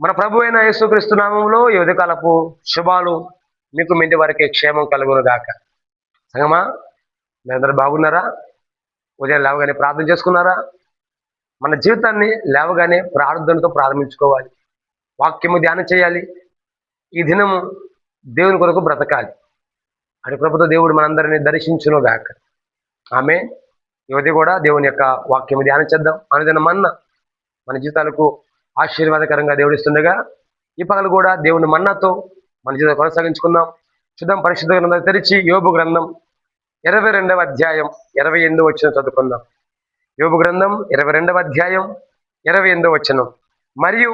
మన ప్రభు అయిన యేసుక్రీస్తు నామములో ఈ ఉదయకాలపు శుభాలు మీకు మీ ఇంటి వారికి క్షేమం కలుగును గాక. సంగమా, మీరందరూ బాగున్నారా? ఉదయం లేవగానే ప్రార్థన చేసుకున్నారా? మన జీవితాన్ని లేవగానే ప్రార్థనతో ప్రారంభించుకోవాలి. వాక్యము ధ్యానం చేయాలి. ఈ దినము దేవుని కొరకు బ్రతకాలి. అటు ప్రభుత్వ దేవుడు మనందరినీ దర్శించును గాక. ఆమె యువతి కూడా దేవుని యొక్క వాక్యము ధ్యానం చేద్దాం. అనుదిన మన్న మన జీవితాలకు ఆశీర్వాదకరంగా దేవుడిస్తుండగా ఈ పగలు కూడా దేవుని మన్నాతో మన జీవితం కొనసాగించుకుందాం. చూద్దాం, పరిశుద్ధ గ్రంథం తెరిచి యోబు గ్రంథం 22వ అధ్యాయం 28వ వచనం చదువుకుందాం. యోబు గ్రంథం 22వ అధ్యాయం 28వ వచనం. మరియు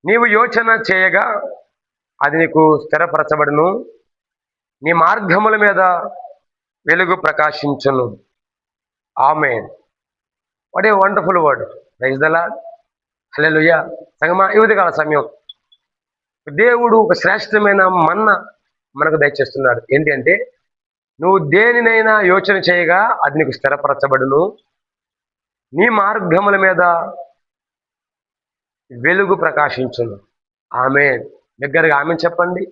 నీవు యోచన చేయగా అది నీకు స్థిరపరచబడును, నీ మార్గముల మీద వెలుగు ప్రకాశించును. Amen. What a wonderful word. Praise the lord. Hallelujah. సంగమా, ఈ ఉదయకాల సమయం దేవుడు ఒక శ్రేష్టమైన మన్న మనకు దయచేస్తున్నాడు. ఏంటి అంటే, నువ్వు దేనినైనా యోచన చేయగా అది నీకు స్థిరపరచబడును, నీ మార్గముల మీద వెలుగు ప్రకాశించును. ఆమేన్. దగ్గరగా ఆమేన్ చెప్పండి.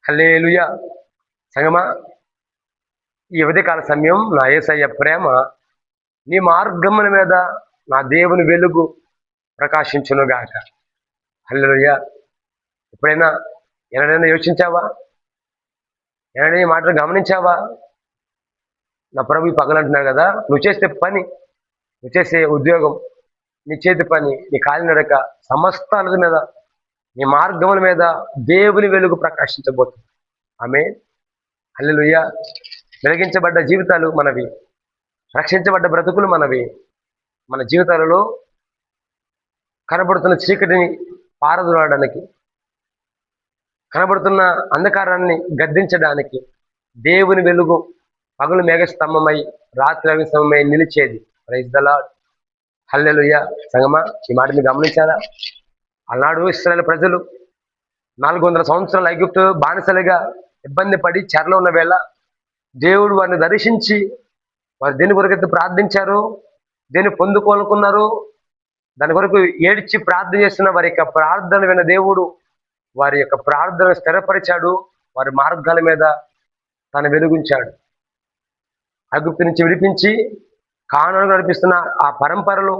హల్లెలూయా. సంగమా, ఈ ఉదయకాల సమయం నా యేసయ్య ప్రేమ నీ మార్గముల మీద నా దేవుని వెలుగు ప్రకాశించునుగాక. హల్లెలూయా. ఎప్పుడైనా ఎన్నడైనా యోచించావా? ఎన్నడైనా ఈ మాటలు గమనించావా? నా ప్రభు పగలంటున్నాడు కదా, నువ్వు చేసే పని, నువ్వు చేసే ఉద్యోగం, నీ చేతి పని, నీ కాలినడక సమస్తాల మీద, నీ మార్గముల మీద దేవుని వెలుగు ప్రకాశించబోతుంది. ఆమేన్. హల్లెలూయా. వెలిగించబడ్డ జీవితాలు మనవి, రక్షించబడ్డ బ్రతుకులు మనవి. మన జీవితాలలో కనబడుతున్న చీకటిని పారదోలడానికి, కనబడుతున్న అంధకారాన్ని గద్దించడానికి దేవుని వెలుగు పగలు మేఘస్తంభమై రాత్రి అగ్నిస్తంభమై నిలిచేది. Praise the lord. హల్లెలూయా. సంగమా, ఈ మాట మీరు గమనించారా? ఆనాడు ఇశ్రాయేలు ప్రజలు 400 సంవత్సరాలు ఐగుప్తు బానిసలుగా ఇబ్బంది పడి చెరలో ఉన్న వేళ దేవుడు వారిని దర్శించి వారు దేని కొరకైతే ప్రార్థించారో, దేన్ని పొందుకోనుకున్నారో దాని కొరకు ఏడ్చి ప్రార్థన చేస్తున్న వారి యొక్క ప్రార్థన విన్న దేవుడు వారి యొక్క ప్రార్థన స్థిరపరిచాడు. వారి మార్గాల మీద తను వెలుగుంచాడు. ఐగుప్తు నుంచి విడిపించి కానాను నడిపిస్తున్న ఆ పరంపరలో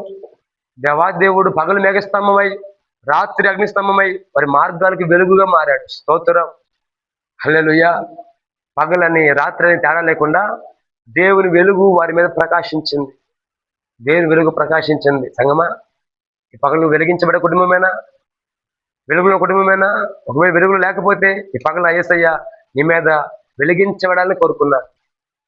దేవాదేవుడు పగలు మేఘస్తంభమై రాత్రి అగ్నిస్తంభమై వారి మార్గానికి వెలుగుగా మారాడు. స్తోత్రం. హల్లెలూయా. పగలని రాత్రి అని తేడా లేకుండా దేవుని వెలుగు వారి మీద ప్రకాశించింది. దేవుని వెలుగు ప్రకాశించింది. సంగమా, ఈ పగలు వెలిగించబడే కుటుంబమేనా? వెలుగులో కుటుంబమేనా? ఒకవేళ వెలుగులు లేకపోతే ఈ పగలు యేసయ్య నీ మీద వెలిగించబడాలని కోరుకున్నాడు.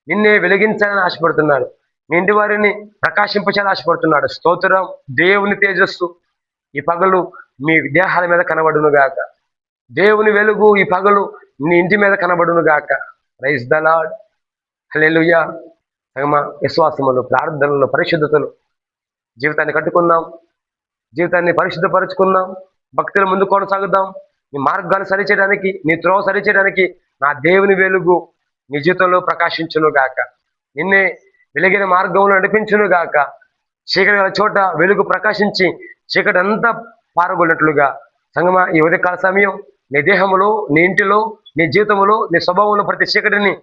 నిన్నే వెలిగించాలని ఆశపడుతున్నాడు. నీ ఇంటి వారిని ప్రకాశింపచేయాలని ఆశపడుతున్నాడు. స్తోత్రం. దేవుని తేజస్సు ఈ పగలు మీ దేహాల మీద కనబడును గాక. దేవుని వెలుగు ఈ పగలు నీ ఇంటి మీద కనబడును గాక. Praise the lord. హల్లెలూయా. విశ్వాసములు, ప్రార్థనలు, పరిశుద్ధతలు జీవితాన్ని కట్టుకుందాం. జీవితాన్ని పరిశుద్ధపరుచుకుందాం. భక్తుల ముందు కొనసాగుదాం. నీ మార్గాన్ని సరిచేయడానికి, నీ త్రోవ సరిచేయడానికి నా దేవుని వెలుగు నీ జీవితంలో ప్రకాశించును గాక. నిన్నే వెలిగిన మార్గంలో నడిపించును గాక. చీకటి గల చోట వెలుగు ప్రకాశించి చీకటి అంతా పారగొన్నట్లుగా సంగమా, ఈ ఉదయకాల సమయం నీ దేహములో, నీ ఇంటిలో, నీ జీవితంలో, నీ స్వభావంలో ప్రతి చీకటిని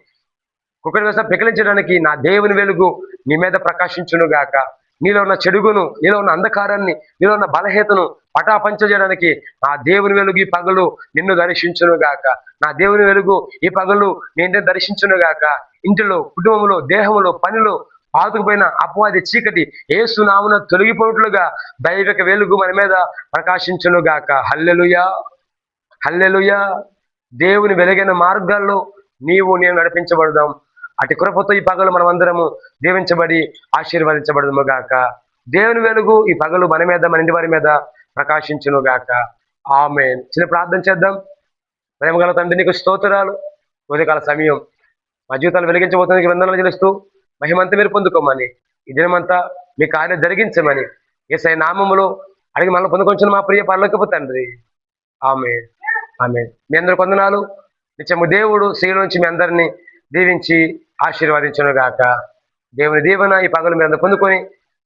కుక్కడి వేస పెకిలించడానికి నా దేవుని వెలుగు నీ మీద ప్రకాశించును గాక. నీలో ఉన్న చెడుగును, నీలో ఉన్న అంధకారాన్ని, నీలో ఉన్న బలహీనతను పటాపంచ చేయడానికి నా దేవుని వెలుగు ఈ పగలు నిన్ను దర్శించును గాక. నా దేవుని వెలుగు ఈ పగలు నేను దర్శించును గాక. ఇంటిలో, కుటుంబంలో, దేహంలో, పనిలో పాతుకుపోయిన అపవాది చీకటి యేసు నామమున తొలగిపోయినట్లుగా దైవిక వెలుగు మన మీద ప్రకాశించును గాక. హల్లెలూయా. హల్లెలూయా. దేవుని వెలిగిన మార్గాల్లో నీవు నేను నడిపించబడదాం. అటు కృపతో ఈ పగలు మనం అందరము దీవించబడి ఆశీర్వదించబడము గాక. దేవుని వెలుగు ఈ పగలు మన మీద, మన ఇంటి వారి మీద ప్రకాశించును గాక. ఆమేన్. చిన్న ప్రార్థన చేద్దాం. ప్రేమగల తండ్రి, నీకు స్తోత్రాలు. ఉదయకాల సమయం మా జీవితాలు వెలిగించబోతుంది వందనాలు చెల్లిస్తూ మహిమంతా మీరు పొందుకోమని, ఈ దినమంతా మీ కార్యం జరిగించమని యేసయ్య నామములో అడిగి మనల్ని పొందుకొంచున్న మా ప్రియ పరలోకపు తండ్రి. ఆమేన్. ఆమేన్. మీ అందరి వందనాలు. నిత్యము దేవుడు శిలువ నుంచి మీ అందరినీ దీవించి ఆశీర్వదించును గాక. దేవుని దీవెన ఈ పగలు మీరు అందరూ పొందుకొని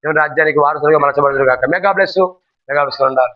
దేవుని రాజ్యానికి వారసులుగా మలచబడును గాక. Mega bless. మెగా బ్లెస్ ఉండాలి.